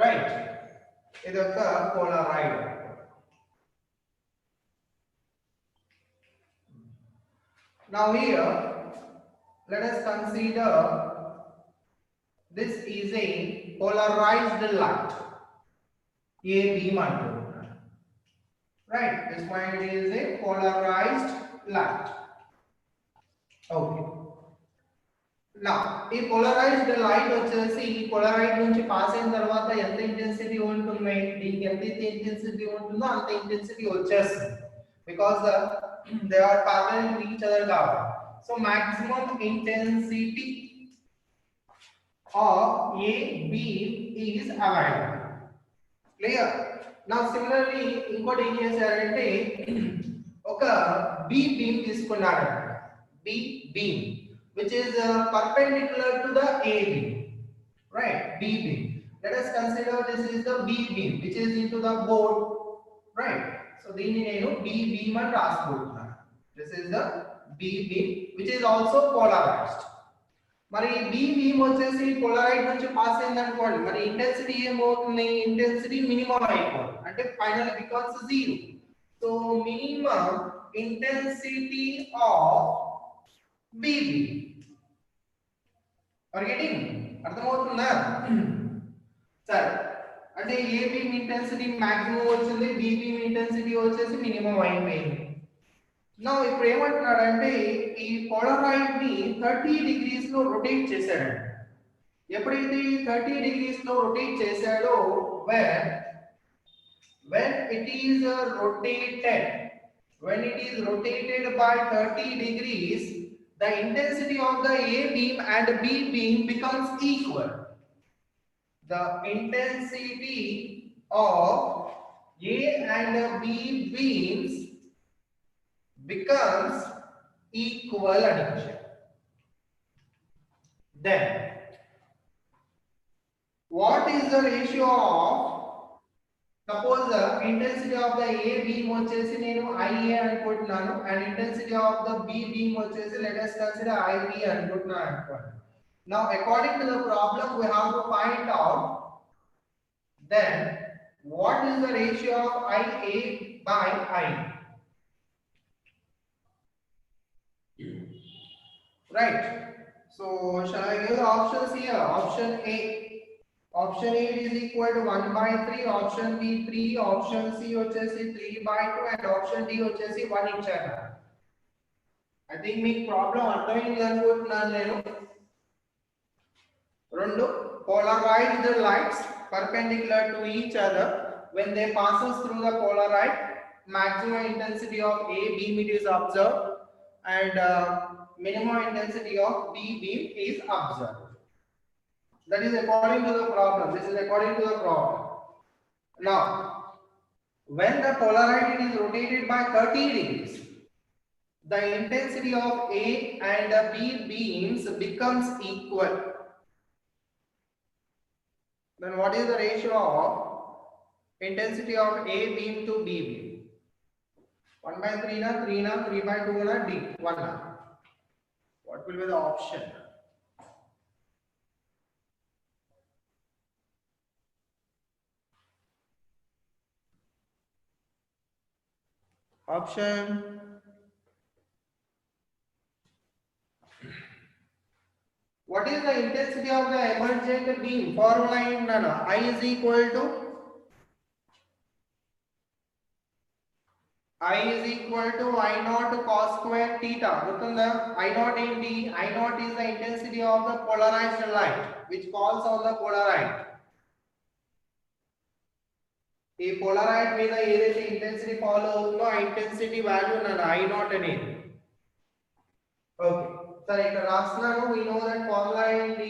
right? ఇదొక పోలారాయిడ్. Now here let us consider this is a polarized light, a beam antunnadu, right? This point is a polarized light. Okay. Now ఈ polarised light వచ్చేసి ఈ Polaroid నుంచి pass అయిన తర్వాత ఎంత intensity ఉంటుంది, దీనికి ఎంత ఇంటెన్సిటీ ఉంటుందో అంత ఇంటెన్సిటీ వచ్చేస్తుంది, because they are parallel to each other కాబట్టి. So maximum intensity of a beam is available. Clear? Now similarly ఇంకోటి ఏం చేశారంటే ఒక B beam తీసుకున్నారంట. B beam which is perpendicular to the A beam, right? B beam. Let us consider this is the B beam which is into the board, right? So దీన్ని నేను B beam అని రాసుకుంటున్నాను. This is the B beam which is also polarized. మరి B beam వచ్చేసి Polaroid నుంచి pass అయింది అనుకోండి, మరి intensity ఏమవుతుంది, ఇంటెన్సిటీ మినిమం అయిపోతుంది, అంటే final becomes 0. So minimum intensity of B beam. Are getting? అర్థమవుతుందా? సరే, అంటే ఏ బీమ్ ఇంటెన్సిటీ మాక్సిమం వచ్చింది, బి బీమ్ ఇంటెన్సిటీ వచ్చేసి మినిమం అయిపోయింది. నా ఇప్పుడు ఏమంటున్నాడంటే ఈ పోలరైడ్ ని 30 డిగ్రీస్ లో రొటేట్ చేశాడంట. ఎప్పుడైతే 30 డిగ్రీస్ లో రొటేట్ చేశాడో when it is rotated by 30 degrees, the intensity of the A beam and B beam becomes equal. The intensity of A and B beams becomes equal addition. Then what is the ratio of, suppose the intensity of the A beam వచ్చేసి నేను IA అనుకుంటున్నాను and intensity of the B beam వచ్చేసి let us consider IB అనుకుంటున్నాను అనుకోండి. Now according to the problem we have to find out then what is the ratio of IA by IB, right? So shall I give the options here? Option A is equal to 1/3, option B 3, option C వచ్చేసి 3/2 and option D వచ్చేసి 1 ఇచ్చారు. I think మీకు problem అర్థమైంది అనుకుంటున్నాను నేను. రెండు polarized lights perpendicular to each other, when they passes through the polarized, maximum intensity of A beam it is observed and minimum intensity of B beam is observed. That is according to the problem. This is according to the problem. Now when the polarized is rotated by 30 degrees, the intensity of A and B beams becomes equal. Then what is the ratio of intensity of A beam to B beam? 1/3 na, 3 na, 3/2 na, D 1 na. What will be the option? Option what is the intensity of the emergent beam? Formula in nana I is equal to I naught cos square theta. Gurtunda I naught ఏంటి, I naught is the intensity of the polarized light which falls on the polarized. ఈ Polaroid మీద ఏదైతే intensity follow అవుతుందో ఆ intensity value నన్ను I naught అనేది. Okay సరే, ఇక్కడ రాస్తున్నాను. we know that formula ఏంటి,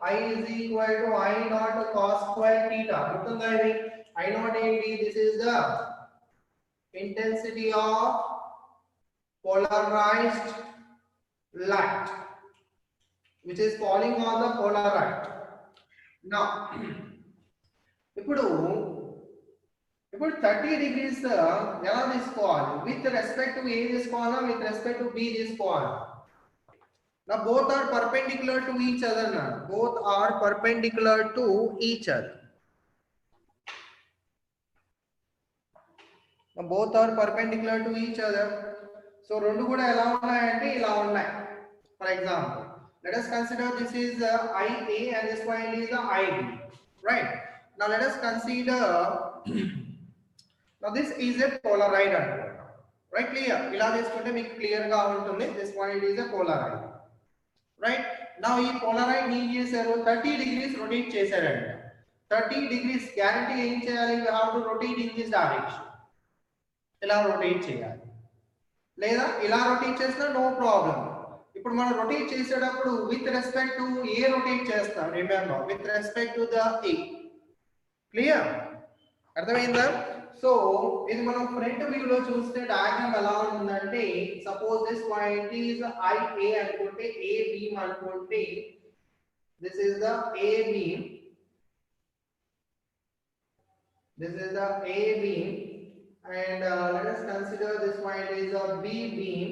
I is equal to I naught cos square theta. గుర్తుందా ఇది? I naught ఏంటి, this is the intensity of polarized light which is falling on the polarized. Now ఇప్పుడు 30 degrees ఎలా తీసుకోవాలి, విత్ రెస్పెక్ట్ టు A తీసుకోవాలా, with respect to B తీసుకోవాలా? Now both are perpendicular to each other. Now both are perpendicular to each other. Now both are perpendicular to each other. So రెండు కూడా ఎలా ఉన్నాయంటే ఇలా ఉన్నాయి. For example, let us consider this is IA and this point is IB, right? Now let us consider now this is a polaroid అనుకుంటాం, right? Clear? ఇలా తీసుకుంటే మీకు క్లియర్ గా ఉంటుంది. This point is a polaroid, right? Now ఈ polaroid ఏం చేశారు, 30 degrees rotate చేశారంట. 30 degrees గ్యారంటీ ఏం చేయాలి, we have to rotate in this direction. ఇలా రొటేట్ చేయాలి, లేదా ఇలా రొటేట్ చేసినా నో ప్రాబ్లం. ఇప్పుడు మనం రొటేట్ చేసేటప్పుడు with respect to A rotate చేస్తాం, remember with respect to the A. Clear? అర్థమైందా? సో ఇది మనం ఫ్రంట్ వ్యూ లో చూస్తే డయాగ్రామ్ ఎలా ఉంటుందంటే, suppose this point is IA అనుకుంటే, ఏ బీమ్ అనుకుంటే, this is the A beam, this is the A beam, and let us consider this point is a B beam.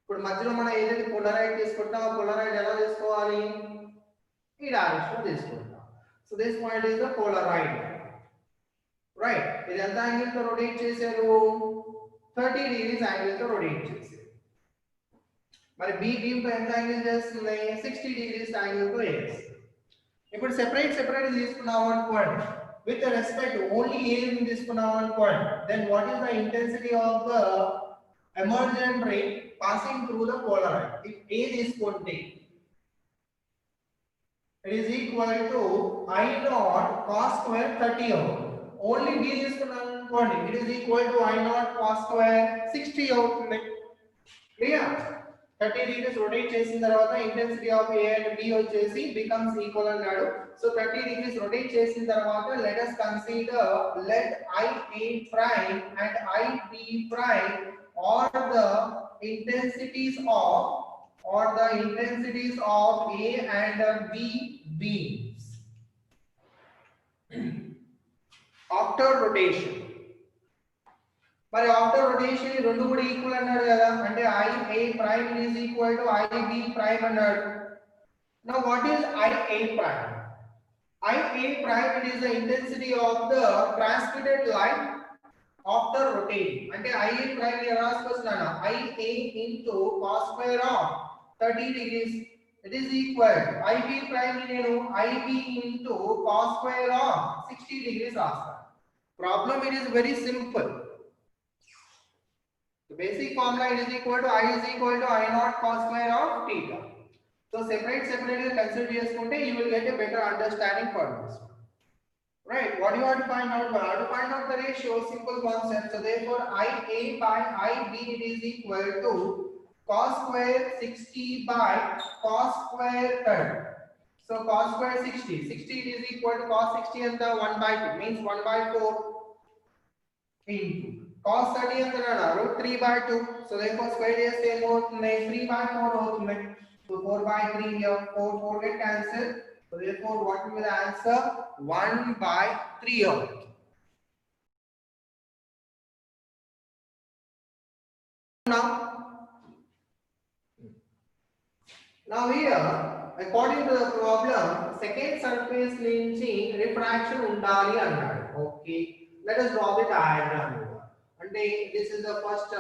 ఇప్పుడు మధ్యలో మనం ఏదైతే పోలరైడ్ తీసుకుంటామో పోలరైడ్ ఎలా తీసుకోవాలి, ఈ డైరెక్షన్ లో తీసుకుంటాం. So this point is the Polaroid, right? ఇది ఎంత యాంగిల్ తో రొటేట్ చేశారు, 30 డిగ్రీస్ యాంగిల్ తో రొటేట్ చేశారు. మరి B beam తో ఎంత యాంగిల్ చేస్తుంది, 60 డిగ్రీస్ యాంగిల్ తో చేస్తుంది. ఇప్పుడు సెపరేట్ తీసుకున్నాం అనుకోండి, with respect to only A in this point, then what is the intensity of the emergent ray passing through the polaroid? If A is quantity, it is equal to I naught cos square 30 out. Only B is quantity, it is equal to I naught cos square 60 out. Clear? 30 degrees rotate చేసిన తర్వాత intensity of A and B వచ్చేసి becomes equal అన్నాడు. So 30 degrees rotate చేసిన తర్వాత let us consider, let IA prime and IB prime are the intensities of A and B beams after rotation. మరి after rotation రెండు కూడా equal అన్నాడు కదా, అంటే IA prime is equal to IB prime అన్నాడు. Now what is IA prime? IA prime, it is the intensity of the transmitted light after rotating. అంటే IA prime ని రాసుకొస్తున్నాను, IA into cos square of 30 degrees, it is equal to IB prime ని నేను IB into cos square of 60 degrees రాస్తాను. Problem, it is very simple. The basic formula, it is equal to I is equal to I naught cos square of theta. So separately consider చేసుకుంటే you will get a better understanding for this, right? What you have to find out? You have to find out the ratio, simple concept. So therefore IA by IB, it is equal to cos square 60 by cos square 30. So cos square 60 it is equal to cos 60 and the 1/2 means 1/4 into cos 30 and the 3/2. So therefore square చేస్తే ఏమవుతుంది, 3/4 అవుతుంది. So 4/3 here, 4 get cancelled. So therefore what will be the answer, 1/3 అవుతుంది. Now here, according to the problem, second surface నుంచి refraction ఉండాలి అన్నాడు. Okay, let us draw the diagram. అంటే this is the first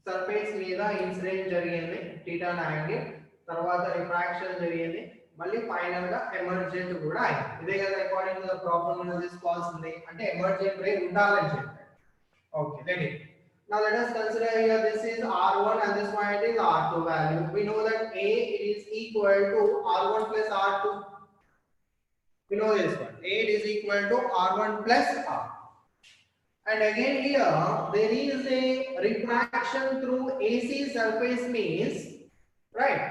surface మీద incident జరిగింది, theta angle, తర్వాత refraction జరిగింది, మళ్ళీ ఫైనల్ గా ఎమర్జెంట్ కూడా అయింది. ఇదే కదా అకార్డింగ్ టు ద ప్రాబ్లం మనం తీసుకోవాల్సింది, అంటే ఎమర్జెంట్ రే ఉండాలని చెప్పారు. Okay, ready. Now let us consider here, this is R1 and this point is R2 value. We know that A is equal to R1 plus R2. We know this one. A is equal to R1 plus R. And again here there is a refraction through AC surface means, right?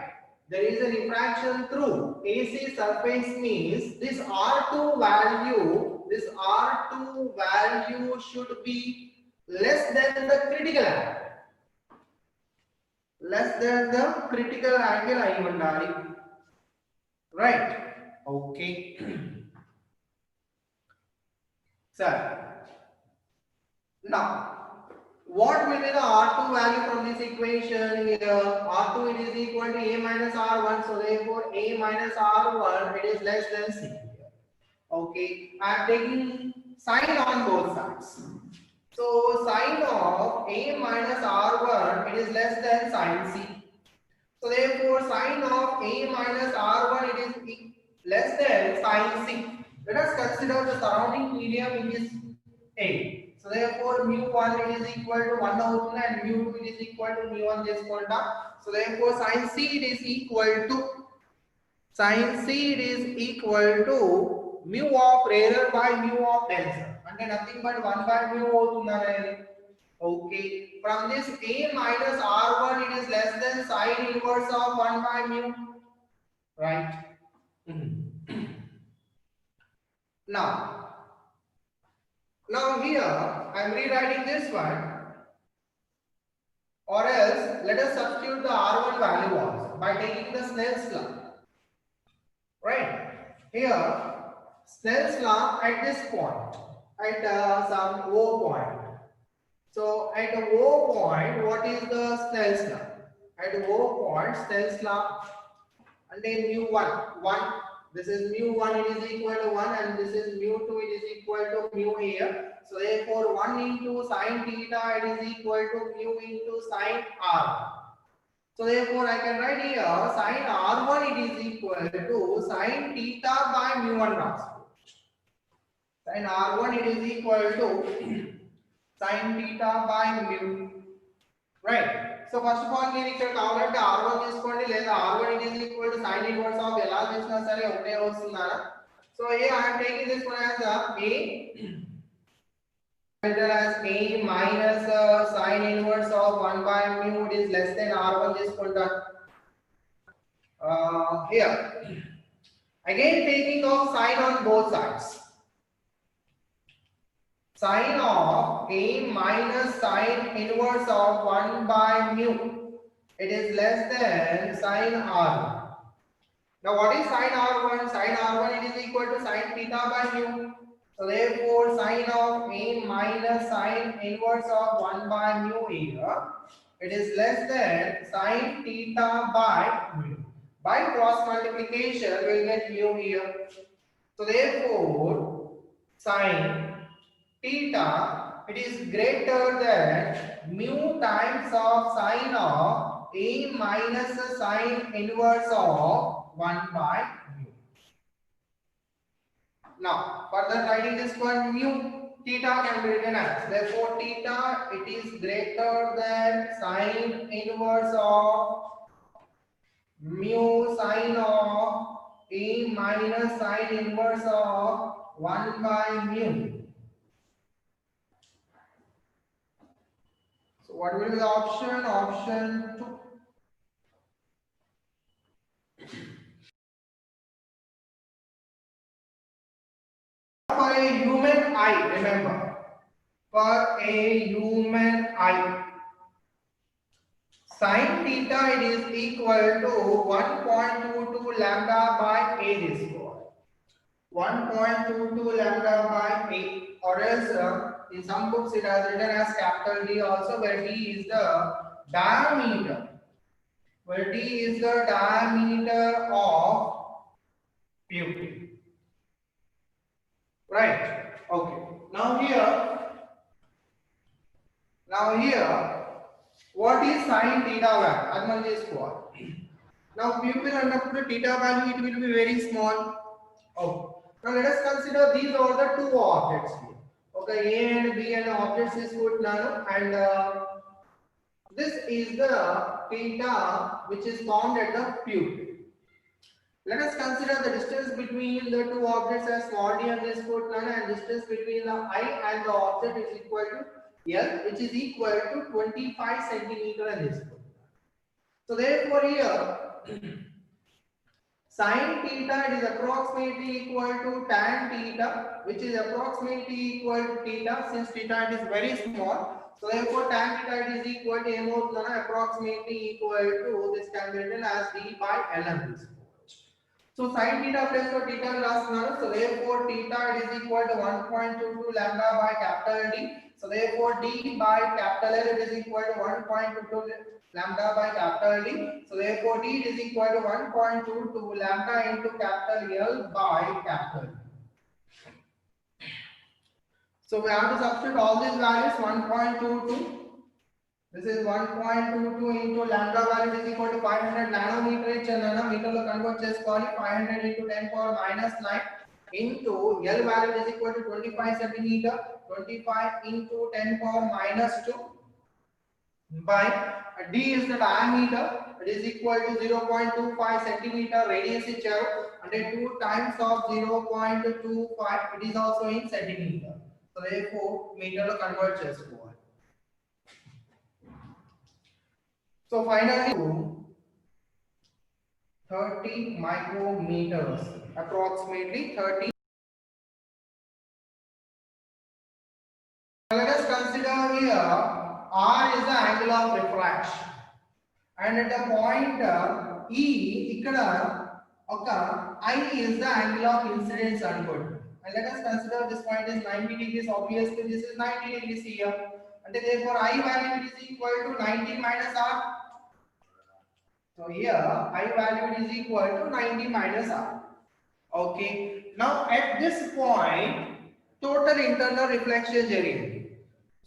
There is a refraction through AC surface means this R2 value should be less than the critical angle. Less than the critical angle ayi undali, right? Okay. Sir, now what will be the R2 value from this equation here? R2, it is equal to A minus R1, so therefore A minus R1, it is less than C. Okay, I am taking sign on both sides. So sine of A minus R1 it is less than sine C. So therefore sine of A minus R1 it is less than sine C. Let us consider the surrounding medium it is A. So therefore mu1 it is equal to 1 అవుతుంది and mu2 it is equal to mu1 చేసుకుంటా. So therefore sine C it is equal to mu of rarer by mu of denser. అంటే nothing but 1 by mu అవుతుంది అనేది. Okay, from this A minus R1 it is less than sine inverse of 1 by mu, right? Now here I am rewriting this one, or else let us substitute the R1 value also by taking the Snell's law, right? Here Snell's law at this point, at some O point. So at O point, what is the Snell's law? At O point, Snell's law, and then mu1, 1. This is mu1 it is equal to 1, and this is mu2 it is equal to mu here. So therefore 1 into sine theta it is equal to mu into sine r. So therefore I can write here sine r1 it is equal to sine theta by mu1 transpose. Sine r1 it is equal to sin theta by mu, right? So first of all మీరు ఇక్కడ కావాలంటే r1 తీసుకోండి, లేదా r1 it is equal to sin inverse of ఎలా చేసినా సరే ఒకటే వస్తుందనా. So here I am taking this one as a minus sin inverse of 1 by mu it is less than r1 తీసుకుంటా. Here again taking of sin on both sides. Sine of A minus sine inverse of 1 by mu it is less than sine r1. Now what is sine r1? Sine r1 it is equal to sine theta by mu. So therefore sine of A minus sine inverse of 1 by mu here it is less than sine theta by mu. By cross multiplication we will get mu here. So therefore sine theta it is greater than mu times of sine of A minus sine inverse of 1 by mu. Now further writing this one, mu theta can be written as, therefore theta it is greater than sine inverse of mu sine of A minus sine inverse of 1 by mu. What will be the option? Option 2. For a human eye, remember, for a human eye, sin theta it is equal to 1.22 lambda by a this square. 1.22 lambda by a, or else in some books it has written as capital D also, where D is the diameter, of pupil, right? Okay, now here what is sin theta value? Adman చేసుకోవాలి. Now pupil annappudu theta value it will be very small. Okay, now let us consider these are the two objects here. Okay, A and B and objects is put now, and this is the theta which is found at the pupil. Let us consider the distance between the two objects as small d and this put now, and distance between the eye and the object is equal to L, which is equal to 25 centimeter and this put. So therefore here sin theta is approximately equal to tan theta, which is approximately equal to theta, since theta is very small. So therefore tan theta is equal to approximately equal to, this can be written as d by ln this. So sin theta plus theta last now. So therefore theta is equal to 1.22 lambda by capital D. So therefore d by capital L it is equal to 1.22 lambda by capital D. So therefore d is equal to 1.22 lambda into capital L by capital D. So we have to substitute all these values. 1.22. This is 1.22 into lambda value is equal to 500 nanometer each nanometer lo convert cheskoni 500 into 10 power minus 9 into L value is equal to 25 centimeter 25 into 10 power minus 2 by D is the diameter, it is equal to 0.25 centimeter radius ఇచ్చారు అంటే 2 times of 0.25 it is also in centimeter. So therefore meter లో convert చేసుకోవాలి. So finally 30 micrometers, approximately 30. Let us consider here R is the angle of refraction and at the point E ikkada oka I is the angle of incidence అనుకోండి. And let us consider this point is 90 degrees. Obviously this is 90 degrees here and therefore I value is equal to 90 minus R. So here I value is equal to 90 minus R. Okay, now at this point total internal reflection జరిగింది.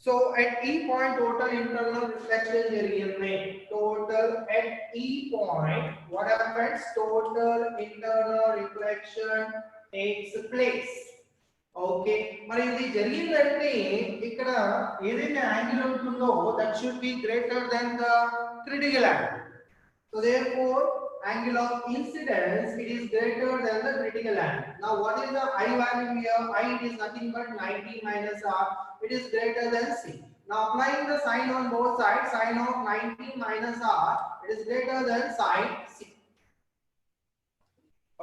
So at E point total internal reflection జరిగింది. Total at E point what happens? Total internal reflection takes place. Okay, మరి ఇది జరిగిందంటే ఇక్కడ ఏదైతే angle ఉంటుందో that should be greater than the critical angle. So therefore angle of incidence it is greater than the critical angle. Now what is the I value here? I is nothing but 90 minus R. It is greater than C. Now applying the sign on both sides, sign of 90 minus R, it is greater than sin C.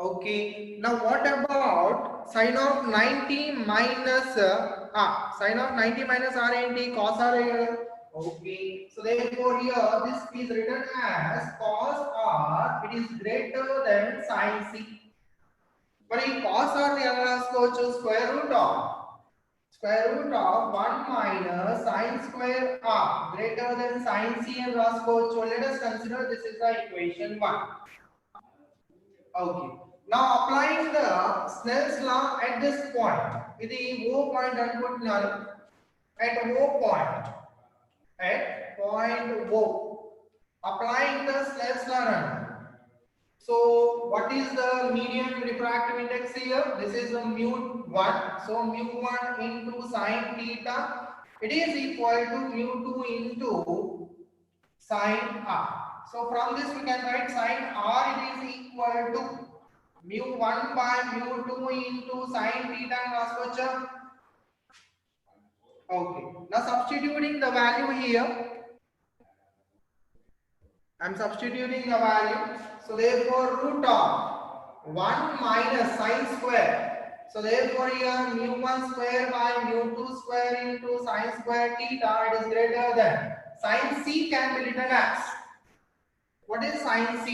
Okay, now what about sin of 90 minus R? Sin of 90 minus R enti cos R ayada. Okay, so therefore here this is written as cos R, it is greater than sin C. But in cos R ni ela raskochu square root of 1 minus sin square R greater than sin C and raskochu. Let us consider this is the equation 1. Okay, now applying the Snell's law at this point, ఇది O point అనుకుంటున్నారు. At O point, at point O, applying the Snell's law. So what is the median refractive index here? This is a mu1. So mu1 into sin theta, it is equal to mu2 into sin R. So from this we can write sin R it is equal to mu1 by mu2 into sin theta and raskocha. Okay, now substituting the value here, I am substituting the value. So therefore root of 1 minus sin square. So therefore here mu1 square by mu2 square into sin square theta, it is greater than sin C can be written as, what is sin C?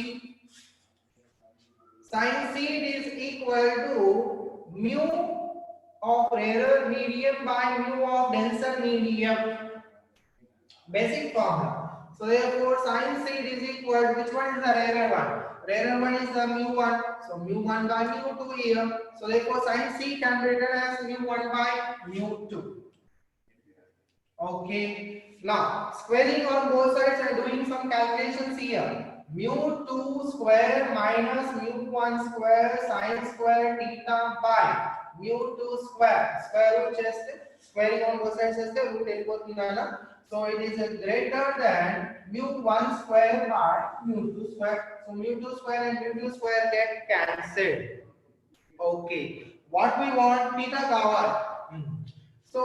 Sin C is equal to mu of rarer medium by mu of denser medium. Basic formula. So therefore sin C is equal to, which one is the rarer one? Rarer one is the mu1. So mu1 by mu2 here. So therefore sin C can be written as mu1 by mu2. Okay. Now squaring on both sides and doing some calculations here. Mu2 square minus mu1 square sin square theta by mu2 square. Square root cheste squaring on both sides cheste root elipothundana. So it is greater than mu1 square by mu2 square. So mu2 square and mu2 square get cancelled. Okay, what we want theta kawali. So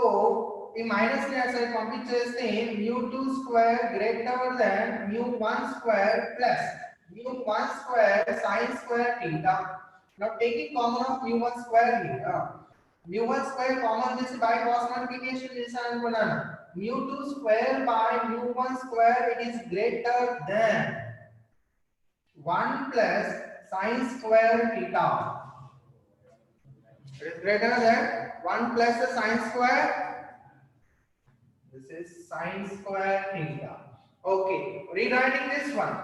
ఈ minus ని అసలు పంపించేస్తే mu2 square greater than mu1 square plus mu1 square sin square theta. Now taking common of mu1 square here, mu1 square common this by cross multiplication చేశాను అనుకున్నాను. mu2 square by mu1 square it is greater than 1 plus sin square theta. It is greater than 1 plus the sin square. This is sin square theta. Okay, rewriting this one.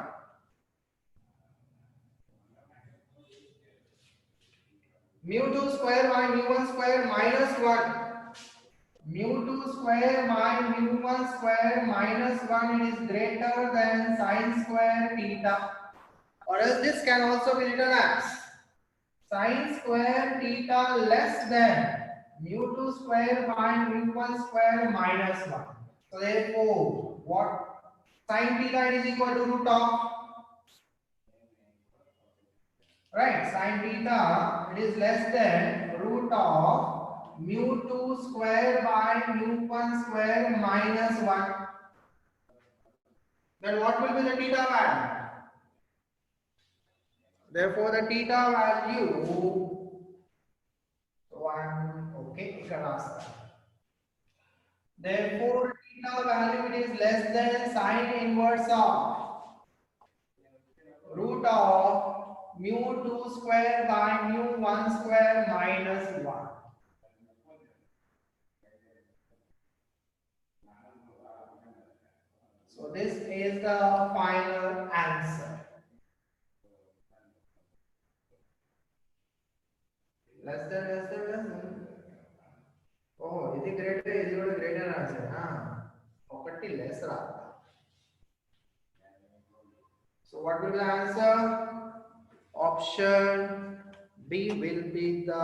Mu2 square by mu1 square minus 1. mu2 square minus mu1 square minus 1 it is greater than sin square theta, or else this can also be written as sin square theta less than mu2 square minus mu1 square minus 1. So therefore what sin theta is equal to root of, right, sin theta it is less than root of mu2 square by mu1 square minus 1. Then what will be the theta value? Therefore the theta value 1, okay, ఇక్కడ రాస్తా. Therefore theta value it is less than sin inverse of root of mu2 square by mu1 square minus 1. So this is the final answer. Less than. Oh, ఇది greater, ఇది కూడా greater answer. ఒకటి less రా. So what will be the answer? Option B will be the